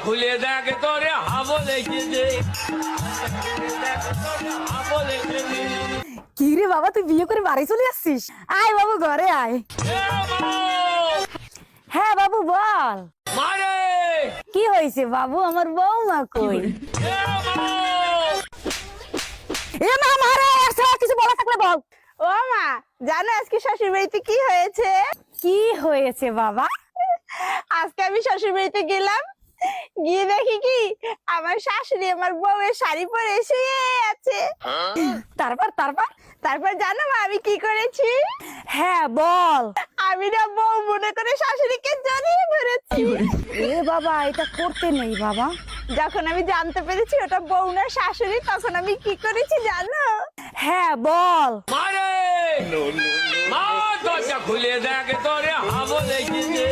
খুলে দেখ তোরে হাবল এসেছে। হাবল এসেছে। কি রে বাবা, তুই বিয়ে করে বাড়ি চলে আসছিস? আয় বাবু, ঘরে আয়। হ্যাঁ বাবু, বল। মারে কি হয়েছে বাবু? আমার বৌমা কই? এ মা, মারে কিছু বলা থাকলে বল। ও মা, জানো আজকে শ্বশুর বাড়িতে কি হয়েছে? কি হয়েছে বাবা? আজকে আমি শ্বশুর বাড়িতে গেলাম, গিয়ে দেখি কি আমার শাশুড়ি আমার বউয়ের শাড়ি পরে শুয়ে আছে। তারপর তারপর তারপর জানো মা আমি কি করেছি? হ্যাঁ বল। আমি না বউ মনে করে শাশুড়িকে জড়িয়ে ধরেছি। এ বাবা, এটা করতে নেই বাবা। যখন আমি জানতে পেরেছি ওটা বউ না শাশুড়ি, তখন আমি কি করেছি জানো? হ্যাঁ বল। মারে মা দরজা খুলে দেখ তোরে হাবল এসেছে।